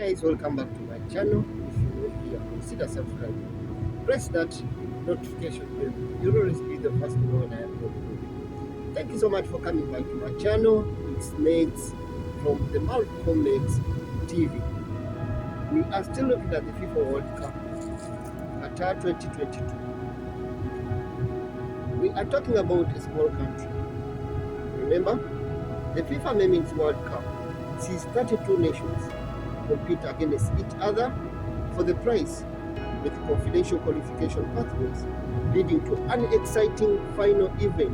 guys, welcome back to my channel. If you're new here, consider subscribing. Press that notification bell. You'll always be the first to know when I upload. Thank you so much for coming back to my channel. It's Megs from the Malcommextv. We are still looking at the FIFA World Cup, Qatar 2022. We are talking about a small country. Remember, the FIFA Women's World Cup sees 32 nations compete against each other for the prize, with confidential qualification pathways leading to an exciting final event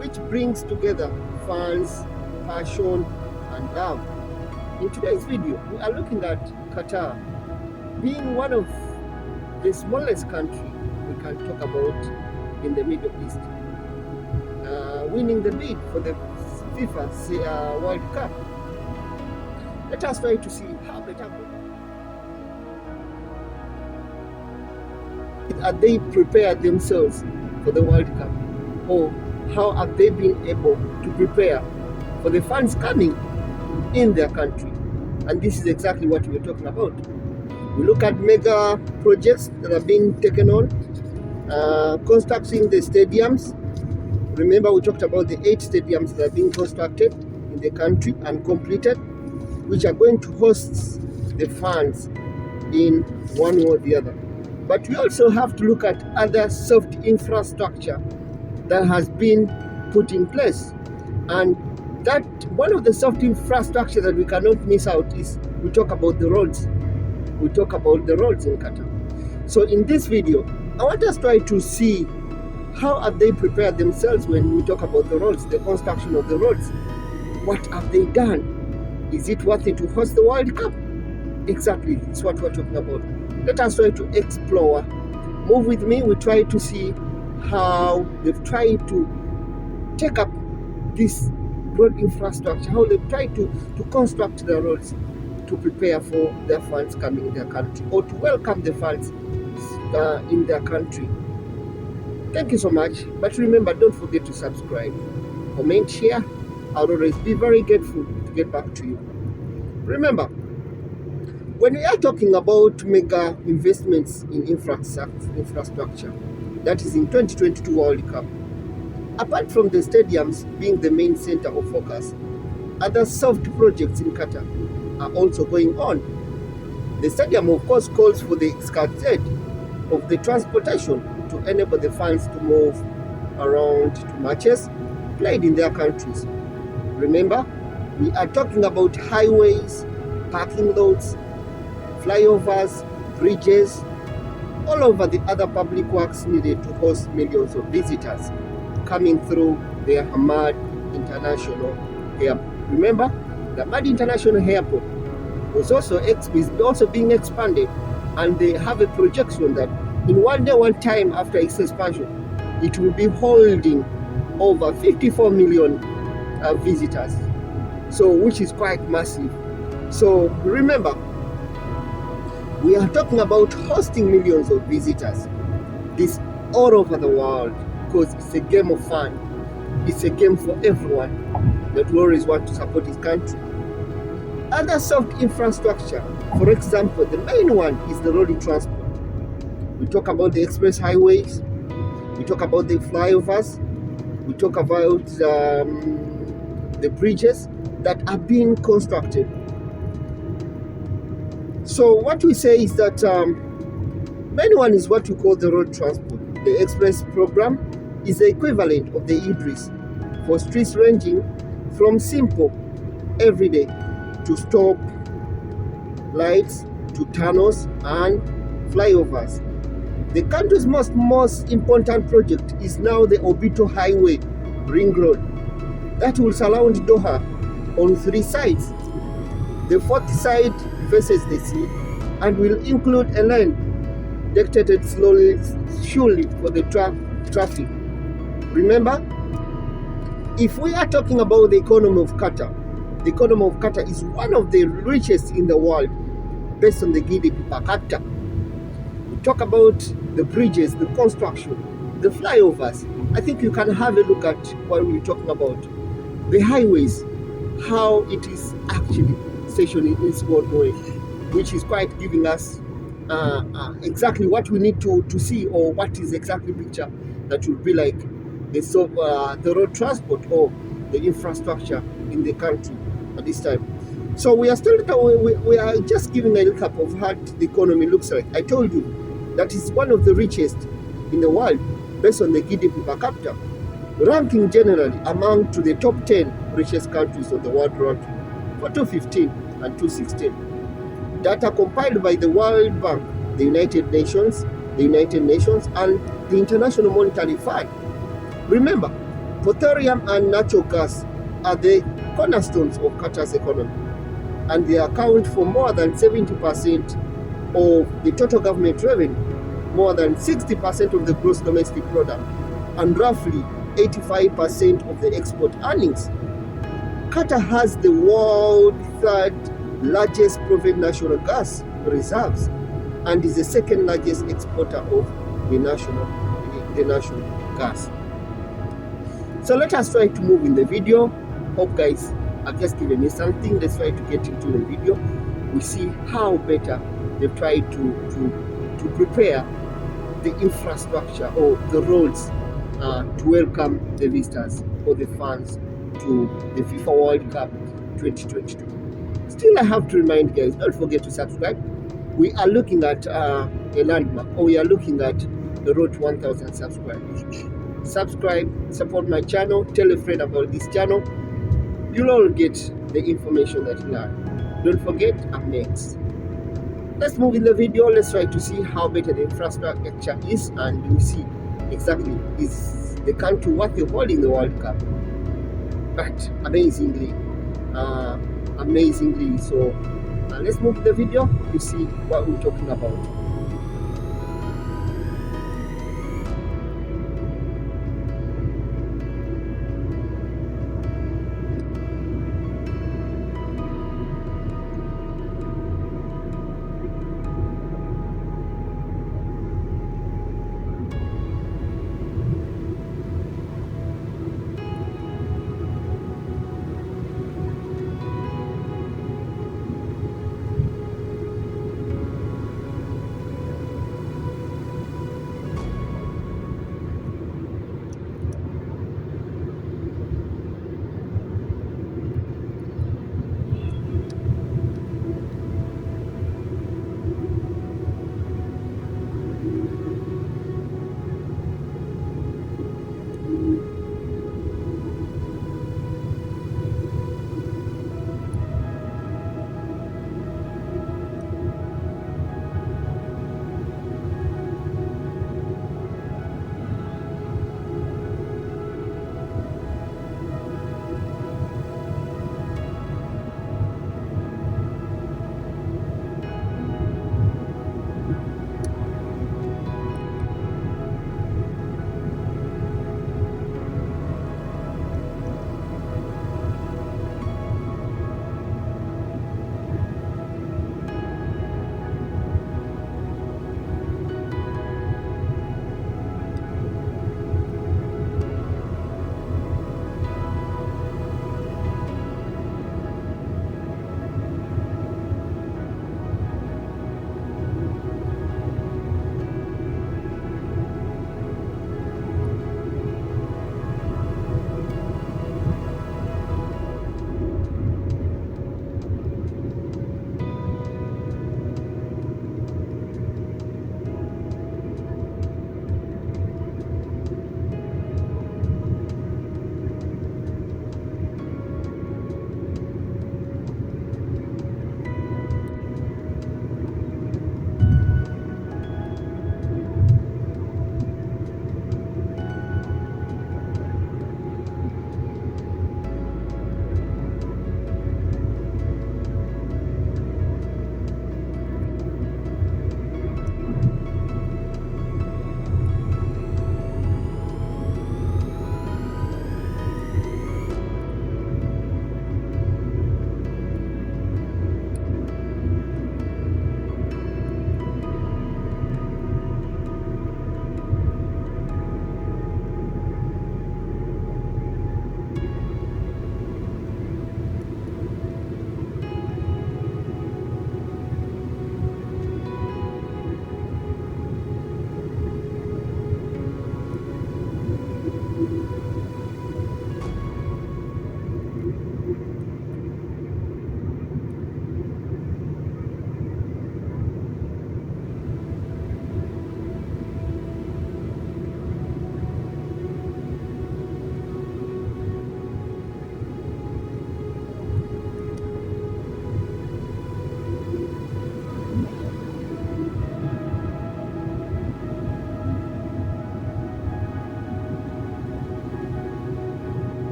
which brings together fans, passion and love. In today's video, we are looking at Qatar being one of the smallest country we can talk about in the Middle East, winning the bid for the FIFA World Cup. Let us try to see how better have they prepared themselves for the World Cup, or how have they been able to prepare for the fans coming in their country. And this is exactly what we're talking about. We look at mega projects that are being taken on, constructing the stadiums. Remember, we talked about the 8 stadiums that are being constructed in the country and completed, which are going to host the fans in one way or the other. But we also have to look at other soft infrastructure that has been put in place. And that one of the soft infrastructure that we cannot miss out is we talk about the roads. We talk about the roads in Qatar. So in this video, I want us to try to see how have they prepared themselves when we talk about the roads, the construction of the roads. What have they done? Is it worth it to host the World Cup? Exactly, it's what we're talking about. Let us try to explore. Move with me, we try to see how they've tried to take up this road infrastructure, how they've tried to construct the roads to prepare for their fans coming in their country, or to welcome the fans in their country. Thank you so much. But remember, don't forget to subscribe, comment, share. I'll always be very grateful to get back to you. Remember, when we are talking about mega investments in infrastructure, that is in 2022 World Cup, apart from the stadiums being the main center of focus, other soft projects in Qatar are also going on. The stadium, of course, calls for the scarcity of the transportation to enable the fans to move around to matches played in their countries. Remember, we are talking about highways, parking lots, flyovers, bridges, all over the other public works needed to host millions of visitors coming through the Hamad International Airport. Remember, the Hamad International Airport is also being expanded, and they have a projection that in one time after its expansion, it will be holding over 54 million visitors, so which is quite massive. So remember, we are talking about hosting millions of visitors, this all over the world, because it's a game of fun. It's a game for everyone that will always want to support his country. Other soft infrastructure, for example, the main one is the road transport. We talk about the express highways, we talk about the flyovers, we talk about the bridges that are being constructed. So what we say is that main one is what we call the road transport. The express program is the equivalent of the Idris for streets ranging from simple everyday to stop lights to tunnels and flyovers. The country's most important project is now the Obito Highway Ring Road that will surround Doha on 3 sides. The 4th side faces the sea and will include a lane dictated surely for the traffic. Remember, if we are talking about the economy of Qatar, the economy of Qatar is one of the richest in the world based on the GDP per capita. We talk about the bridges, the construction, the flyovers. I think you can have a look at what we're talking about. The highways, how it is actually station is ongoing, which is quite giving us exactly what we need to see, or what is exactly picture that will be like the road transport or the infrastructure in the country at this time. So we are still we are just giving a recap of how the economy looks like. I told you that is one of the richest in the world based on the GDP per capita, ranking generally among to the top 10 richest countries of the world ranking for 2015 and 2016. Data compiled by the World Bank, the United Nations, and the International Monetary Fund. Remember, petroleum and natural gas are the cornerstones of Qatar's economy, and they account for more than 70% of the total government revenue, more than 60% of the gross domestic product, and roughly 85% of the export earnings. Qatar has the world's third largest proven natural gas reserves and is the second largest exporter of the national gas. So let us try to move in the video. Hope guys have just given me something. Let's try to get into the video. We see how better they've tried to prepare the infrastructure or the roads to welcome the visitors or the fans to the FIFA World Cup 2022. Still, I have to remind guys, don't forget to subscribe. We are looking at a landmark, or we are looking at the road to 1,000 subscribers. Subscribe, support my channel, tell a friend about this channel. You'll all get the information that you learn. Don't forget, I'm next. Let's move in the video. Let's try to see how better the infrastructure is, and we see exactly is the country worthy of holding the World Cup. But amazingly, so let's move in the video to see what we're talking about.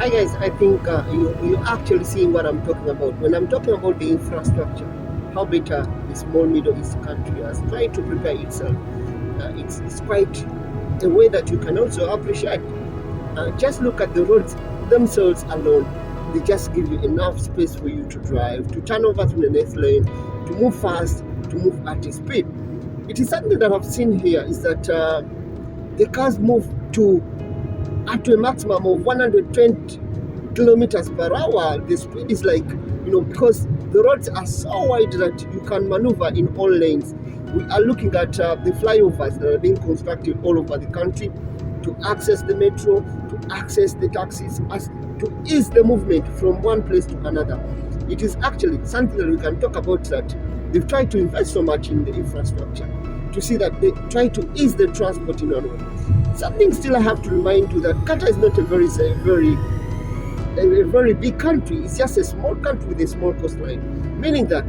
Hi guys, I think you're actually seeing what I'm talking about. When I'm talking about the infrastructure, how better the small Middle East country has tried to prepare itself, it's quite a way that you can also appreciate. Just look at the roads themselves alone. They just give you enough space for you to drive, to turn over to the next lane, to move fast, to move at a speed. It is something that I've seen here is that the cars move up to a maximum of 120 kilometers per hour. The speed is like, because the roads are so wide that you can maneuver in all lanes. We are looking at the flyovers that are being constructed all over the country to access the metro, to access the taxis, to ease the movement from one place to another. It is actually something that we can talk about, that they've tried to invest so much in the infrastructure to see that they try to ease the transport in on one. Something still I have to remind you that Qatar is not a very big country. It's just a small country with a small coastline, meaning that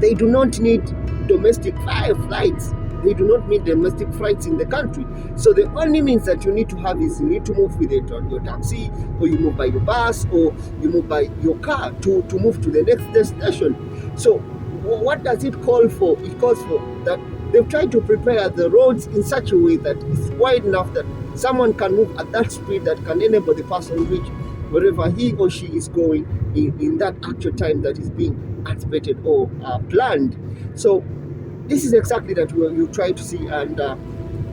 they do not need domestic flights. They do not need domestic flights in the country. So the only means that you need to have is you need to move with your taxi, or you move by your bus, or you move by your car to move to the next destination. So what does it call for? It calls for that they've tried to prepare the roads in such a way that it's wide enough that someone can move at that speed that can enable the person to reach wherever he or she is going in that actual time that is being anticipated or planned. So this is exactly that you try to see, and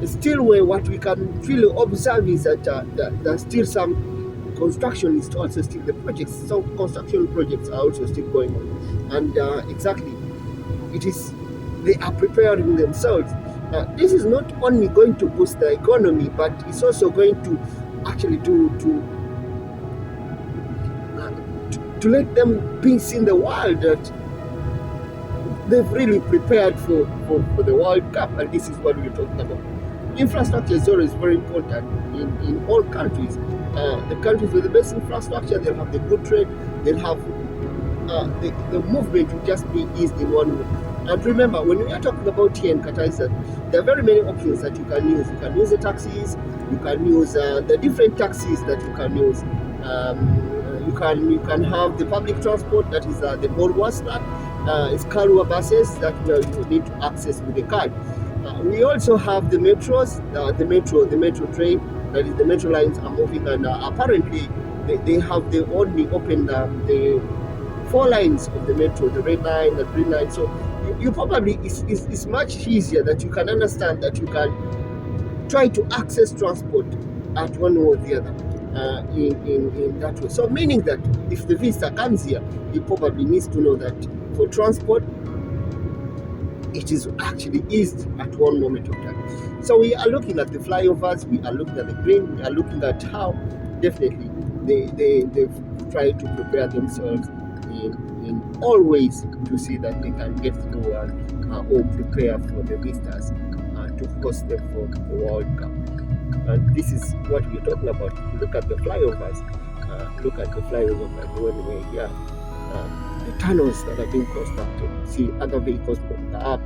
still where what we can really observe is that there's still some construction is also still the projects. Some construction projects are also still going on, and exactly it is they are preparing themselves. This is not only going to boost the economy, but it's also going to actually to let them be seen the world that they've really prepared for the World Cup, and this is what we're talking about. Infrastructure is always very important in all countries. The countries with the best infrastructure, they'll have the good trade, they'll have the movement will just be eased in one way. And remember, when we are talking about here in Qatar, that there are very many options that you can use. You can use the taxis, you can use the different taxis that you can use. You can have the public transport, that is the Borwaslat. It's Karwa buses that you need to access with the card. We also have the metros, the metro train, that is the metro lines are moving, and apparently they have only opened the 4 lines of the metro, the red line, the green line. So you probably, it's much easier that you can understand that you can try to access transport at one or the other in that way. So meaning that if the visitor comes here, he probably needs to know that for transport, it is actually eased at one moment of time. So we are looking at the flyovers, we are looking at the green, we are looking at how definitely they've tried to prepare themselves in all ways to see that they can get through or prepare for the visitors to host them for the World Cup. And this is what we're talking about. Look at the flyovers. Look at the flyovers by the way here. The tunnels that are being constructed. See other vehicles put up.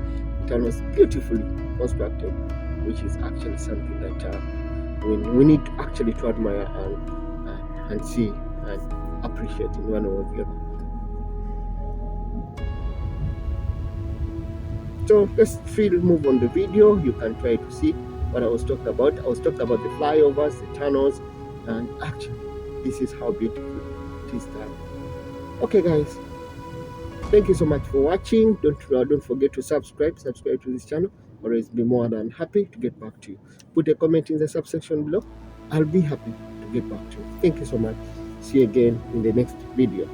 Tunnels beautifully constructed, which is actually something that we need actually to admire and see and appreciate in one or the other. So let's move on the video. You can try to see what I was talking about. I was talking about the flyovers, the tunnels, and actually this is how beautiful it is done. Okay guys, thank you so much for watching. Don't forget to subscribe to this channel, or I'll be more than happy to get back to you. Put a comment in the subsection below. I'll be happy to get back to you. Thank you so much. See you again in the next video.